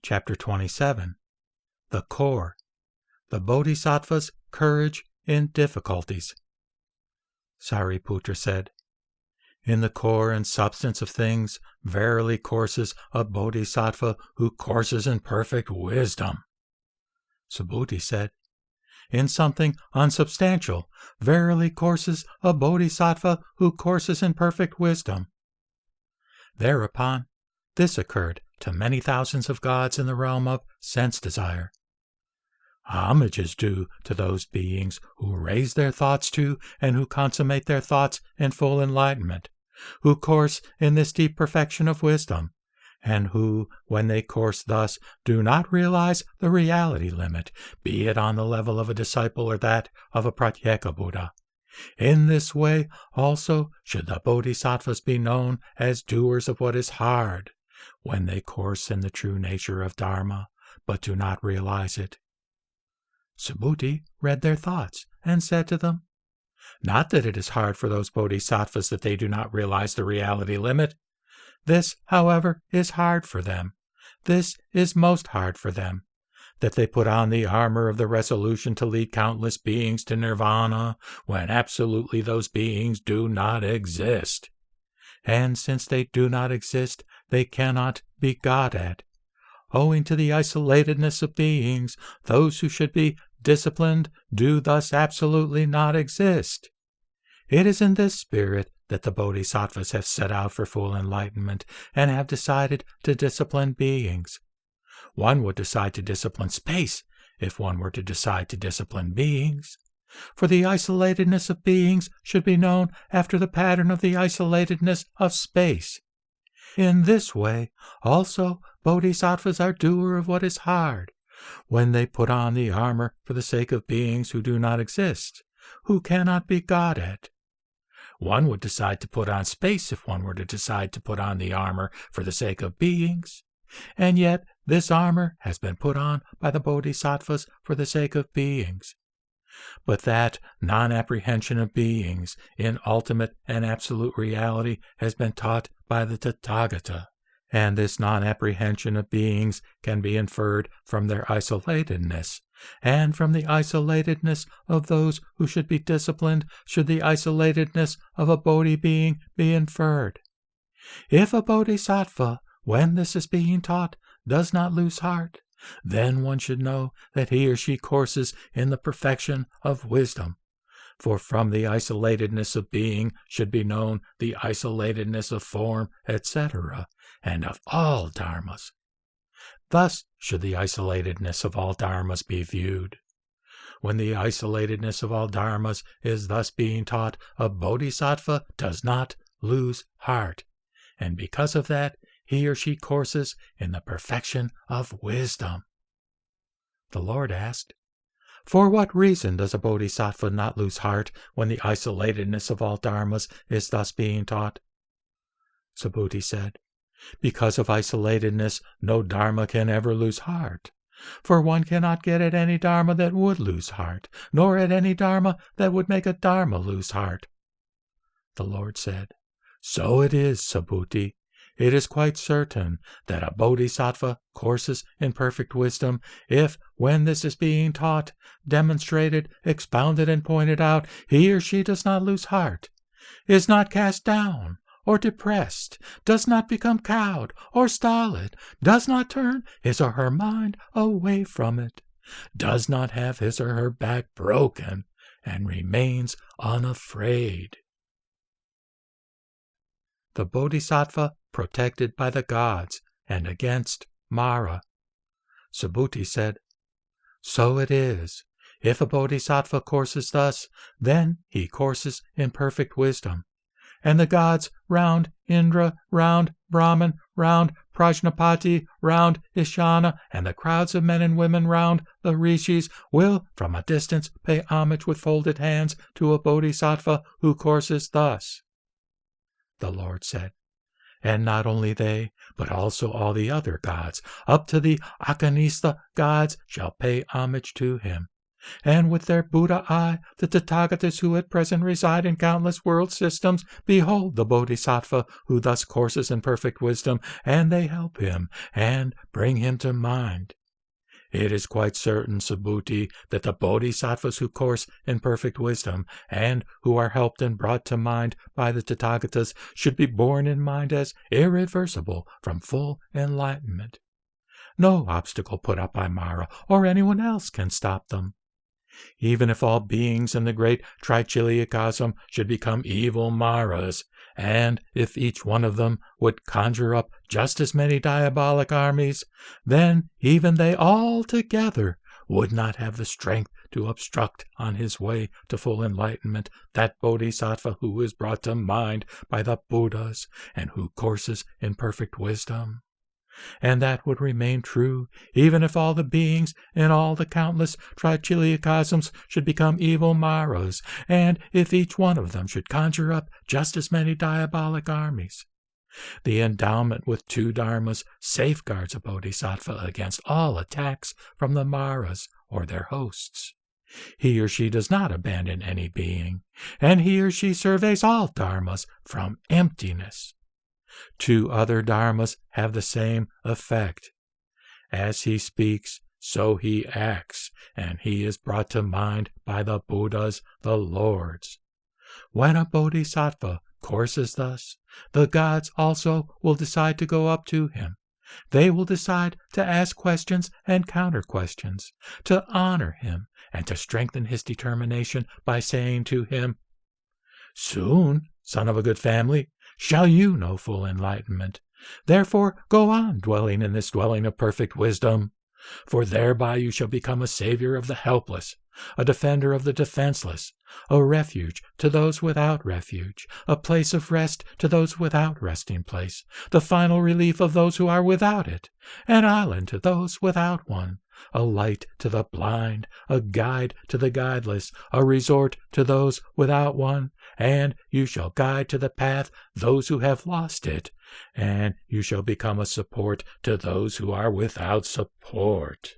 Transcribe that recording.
Chapter 27. The Core. The Bodhisattva's Courage in Difficulties. Sariputra said, "In the core and substance of things verily courses a Bodhisattva who courses in perfect wisdom." Subhuti said, "In something unsubstantial verily courses a Bodhisattva who courses in perfect wisdom." Thereupon, this occurred to many thousands of gods in the realm of sense desire. Homage is due to those beings who raise their thoughts to and who consummate their thoughts in full enlightenment, who course in this deep perfection of wisdom, and who, when they course thus, do not realize the reality limit, be it on the level of a disciple or that of a Pratyeka Buddha. In this way also should the Bodhisattvas be known as doers of what is hard, when they course in the true nature of Dharma, but do not realize it. Subhuti read their thoughts and said to them, "Not that it is hard for those Bodhisattvas that they do not realize the reality limit. This, however, is hard for them. This is most hard for them, that they put on the armor of the resolution to lead countless beings to nirvana, when absolutely those beings do not exist. And since they do not exist, they cannot be got at. Owing to the isolatedness of beings, those who should be disciplined do thus absolutely not exist. It is in this spirit that the Bodhisattvas have set out for full enlightenment and have decided to discipline beings. One would decide to discipline space if one were to decide to discipline beings. For the isolatedness of beings should be known after the pattern of the isolatedness of space. In this way, also, Bodhisattvas are doers of what is hard, when they put on the armor for the sake of beings who do not exist, who cannot be got at. One would decide to put on space if one were to decide to put on the armor for the sake of beings, and yet this armor has been put on by the Bodhisattvas for the sake of beings. But that non-apprehension of beings in ultimate and absolute reality has been taught by the Tathagata, and this non-apprehension of beings can be inferred from their isolatedness, and from the isolatedness of those who should be disciplined should the isolatedness of a Bodhi being be inferred. If a Bodhisattva, when this is being taught, does not lose heart, then one should know that he or she courses in the perfection of wisdom. For from the isolatedness of being should be known the isolatedness of form, etc., and of all dharmas. Thus should the isolatedness of all dharmas be viewed. When the isolatedness of all dharmas is thus being taught, a Bodhisattva does not lose heart, and because of that, he or she courses in the perfection of wisdom." The Lord asked, "For what reason does a Bodhisattva not lose heart when the isolatedness of all dharmas is thus being taught?" Subhuti said, "Because of isolatedness, no dharma can ever lose heart. For one cannot get at any dharma that would lose heart, nor at any dharma that would make a dharma lose heart." The Lord said, "So it is, Subhuti. It is quite certain that a Bodhisattva courses in perfect wisdom if, when this is being taught, demonstrated, expounded, and pointed out, he or she does not lose heart, is not cast down or depressed, does not become cowed or stolid, does not turn his or her mind away from it, does not have his or her back broken, and remains unafraid." The Bodhisattva protected by the gods and against Mara. Subhuti said, "So it is. If a Bodhisattva courses thus, then he courses in perfect wisdom. And the gods round Indra, round Brahman, round Prajnapati, round Ishana, and the crowds of men and women round the rishis will from a distance pay homage with folded hands to a Bodhisattva who courses thus." The Lord said, "And not only they, but also all the other gods, up to the Akanistha gods, shall pay homage to him. And with their Buddha eye, the Tathagatas who at present reside in countless world systems behold the Bodhisattva who thus courses in perfect wisdom, and they help him and bring him to mind. It is quite certain, Subhuti, that the Bodhisattvas who course in perfect wisdom, and who are helped and brought to mind by the Tathagatas, should be borne in mind as irreversible from full enlightenment. No obstacle put up by Mara or anyone else can stop them. Even if all beings in the great Trichiliacosm should become evil Maras, and if each one of them would conjure up just as many diabolic armies, then even they all together would not have the strength to obstruct on his way to full enlightenment that Bodhisattva who is brought to mind by the Buddhas and who courses in perfect wisdom. And that would remain true even if all the beings in all the countless Trichiliacosms should become evil Maras, and if each one of them should conjure up just as many diabolic armies. The endowment with 2 dharmas safeguards a bodhisattva against all attacks from the Maras or their hosts. He or she does not abandon any being, and he or she surveys all dharmas from emptiness. 2 other dharmas have the same effect. As he speaks, so he acts, and he is brought to mind by the Buddhas, the Lords. When a bodhisattva courses thus, the gods also will decide to go up to him. They will decide to ask questions and counter-questions, to honor him, and to strengthen his determination by saying to him, "Soon, son of a good family, shall you know full enlightenment. Therefore go on dwelling in this dwelling of perfect wisdom, for thereby you shall become a savior of the helpless, a defender of the defenseless, a refuge to those without refuge, a place of rest to those without resting place, the final relief of those who are without it, an island to those without one, a light to the blind, a guide to the guideless, a resort to those without one, and you shall guide to the path those who have lost it, and you shall become a support to those who are without support."